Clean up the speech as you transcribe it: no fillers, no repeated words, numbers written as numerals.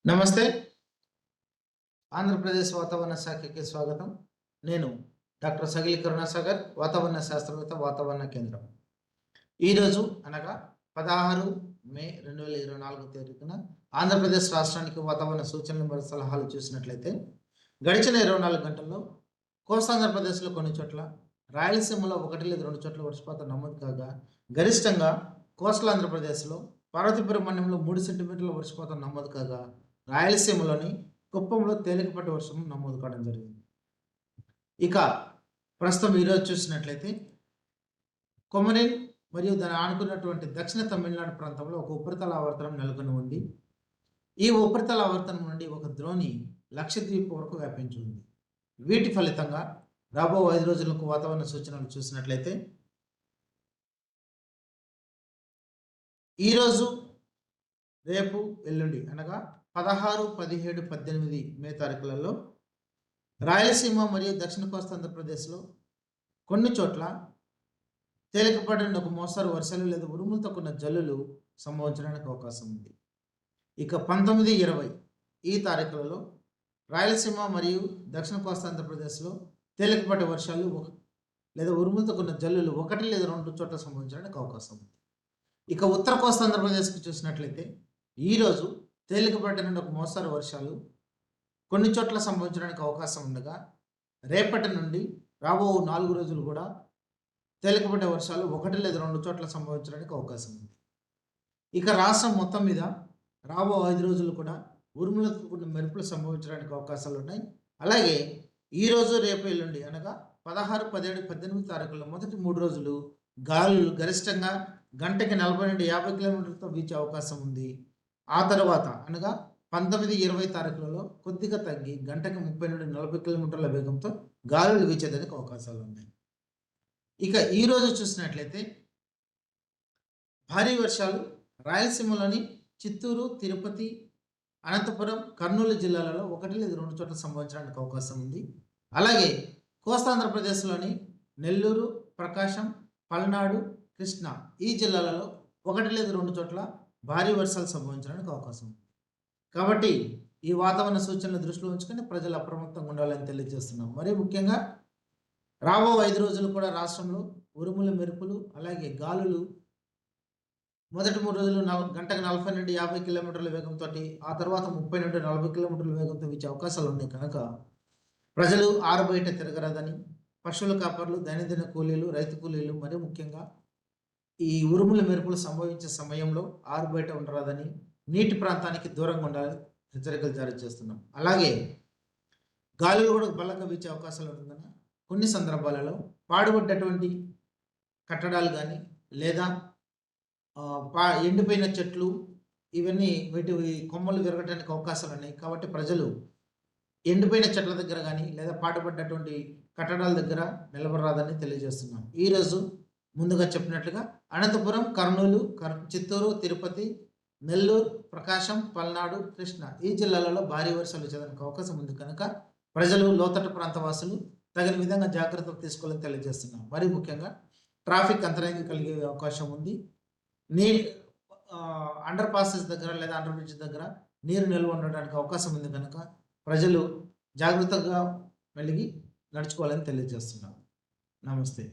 నమస్తే. ఆంధ్రప్రదేశ్ వాతావరణ శాఖకి స్వాగతం. నేను డాక్టర్ సగిలి కరుణాసాగర్, వాతావరణ శాస్త్రవేత్త, వాతావరణ కేంద్రం. ఈరోజు అనగా 16 మే 2024 తేదీన ఆంధ్రప్రదేశ్ రాష్ట్రానికి వాతావరణ సూచనలు మరియు సలహాలు చూసినట్లయితే, గడిచిన 24 గంటల్లో కోస్తాంధ్రప్రదేశ్‌లో కొన్ని చోట్ల, రాయలసీమలో 1 లేదా 2 చోట్ల వర్షపాతం నమోదు కాగా, గరిష్టంగా కోస్టల్ ఆంధ్రప్రదేశ్‌లో పార్వతీపురం మండలంలో 3 సెంటీమీటర్ల వర్షపాతం నమోదు కాగా, రాయలసీమలోని కుప్పంలో తేలికపాటి వర్షం నమోదు కావడం జరిగింది. ఇక ప్రస్తుతం ఈరోజు చూసినట్లయితే కొమరిన్ మరియు దాన్ని ఆనుకున్నటువంటి దక్షిణ తమిళనాడు ప్రాంతంలో ఒక ఉపరితల ఆవర్తనం నెలకొని ఉంది. ఈ ఉపరితల ఆవర్తనం నుండి ఒక ద్రోణి లక్షద్వీప్ వరకు వ్యాపించి ఉంది. వీటి ఫలితంగా రాబో 5 రోజులకు వాతావరణ సూచనలు చూసినట్లయితే ఈరోజు, రేపు, ఎల్లుండి అనగా 16, 17, 18 మే తారీఖులలో రాయలసీమ మరియు దక్షిణ కోస్తా ఆంధ్రప్రదేశ్‌లో కొన్ని చోట్ల తేలికపాటి నుండి ఒక మోస్తరు వర్షాలు లేదా ఉరుములతో కూడిన జల్లులు సంభవించడానికి అవకాశం ఉంది. ఇక 19, 20 ఈ తారీఖులలో రాయలసీమ మరియు దక్షిణ కోస్తా ఆంధ్రప్రదేశ్‌లో తేలికపాటి వర్షాలు లేదా ఉరుములతో కూడిన జల్లులు 1 లేదా 2 చోట్ల సంభవించడానికి అవకాశం ఉంది. ఇక ఉత్తర కోస్తా ఆంధ్రప్రదేశ్‌కి చూసినట్లయితే ఈరోజు తేలికపాటి నుండి ఒక మోస్తరు వర్షాలు కొన్ని చోట్ల సంభవించడానికి అవకాశం ఉండగా, రేపటి నుండి రాబో 4 రోజులు కూడా తేలికపాటి వర్షాలు 1 లేదా 2 చోట్ల సంభవించడానికి అవకాశం ఉంది. ఇక రాష్ట్రం మొత్తం మీద రాబో 5 రోజులు కూడా ఉరుములతో కూడిన మెరుపులు సంభవించడానికి అవకాశాలు ఉన్నాయి. అలాగే ఈరోజు, రేపు, ఎల్లుండి అనగా 16, 17, 18 తారీఖుల్లో మొదటి 3 రోజులు గాలులు గరిష్టంగా గంటకి 40 నుండి 50 కిలోమీటర్లతో వీచే అవకాశం ఉంది. ఆ తర్వాత అనగా 19, 20 తారీఖులలో కొద్దిగా తగ్గి గంటకి 30 నుండి 40 కిలోమీటర్ల వేగంతో గాలులు వీచేదానికి అవకాశాలు ఉన్నాయి. ఇక ఈరోజు చూసినట్లయితే భారీ వర్షాలు రాయలసీమలోని చిత్తూరు, తిరుపతి, అనంతపురం, కర్నూలు జిల్లాలలో 1 లేదా 2 చోట్ల సంభవించడానికి అవకాశం ఉంది. అలాగే కోస్తాంధ్రప్రదేశ్‌లోని నెల్లూరు, ప్రకాశం, పల్నాడు, కృష్ణా ఈ జిల్లాలలో 1 లేదా 2 చోట్ల భారీ వర్షాలు సంభవించడానికి అవకాశం ఉంది. కాబట్టి ఈ వాతావరణ సూచనలు దృష్టిలో ఉంచుకొని ప్రజలు అప్రమత్తంగా ఉండాలని తెలియజేస్తున్నాం. మరీ ముఖ్యంగా రాబో 5 రోజులు కూడా రాష్ట్రంలో ఉరుములు, మెరుపులు, అలాగే గాలులు మొదటి 3 రోజులు గంటకు 40 నుండి 50 కిలోమీటర్ల వేగంతో, ఆ తర్వాత 30 నుండి 40 కిలోమీటర్ల వేగంతో వీచే అవకాశాలు ఉన్నాయి కనుక ప్రజలు ఆరుబయట తిరగరాదని, పశువుల కాపర్లు, దైనందిన కూలీలు, రైతు కూలీలు మరీ ముఖ్యంగా ఈ ఉరుములు, మెరుపులు సంభవించే సమయంలో ఆరుబయట ఉండరాదని, నీటి ప్రాంతానికి దూరంగా ఉండాలని హెచ్చరికలు జారీ చేస్తున్నాం. అలాగే గాలులు కూడా బలంగా వీచే అవకాశాలు ఉంటుందని కొన్ని సందర్భాలలో పాడుబడ్డటువంటి కట్టడాలు కానీ లేదా ఎండిపోయిన చెట్లు ఇవన్నీ వీటి కొమ్మలు విరగటానికి అవకాశాలు ఉన్నాయి. కాబట్టి ప్రజలు ఎండిపోయిన చెట్ల దగ్గర కానీ లేదా పాడుబడ్డటువంటి కట్టడాల దగ్గర నిలబడరాదని తెలియజేస్తున్నాం. ఈరోజు ముందుగా చెప్పినట్లుగా అనంతపురం, కర్నూలు, చిత్తూరు, తిరుపతి, నెల్లూరు, ప్రకాశం, పల్నాడు, కృష్ణా ఈ జిల్లాలలో భారీ వర్షాలు వచ్చేదానికి అవకాశం ఉంది కనుక ప్రజలు, లోతట్టు ప్రాంత వాసులు తగిన విధంగా జాగ్రత్తలు తీసుకోవాలని తెలియజేస్తున్నాం. మరీ ముఖ్యంగా ట్రాఫిక్ అంతరాయం కలిగే అవకాశం ఉంది. అండర్ పాసెస్ దగ్గర లేదా అండర్ బ్రిడ్జ్ దగ్గర నీరు నిల్వ ఉండడానికి అవకాశం ఉంది కనుక ప్రజలు జాగ్రత్తగా వెలిగి నడుచుకోవాలని తెలియజేస్తున్నాం. నమస్తే.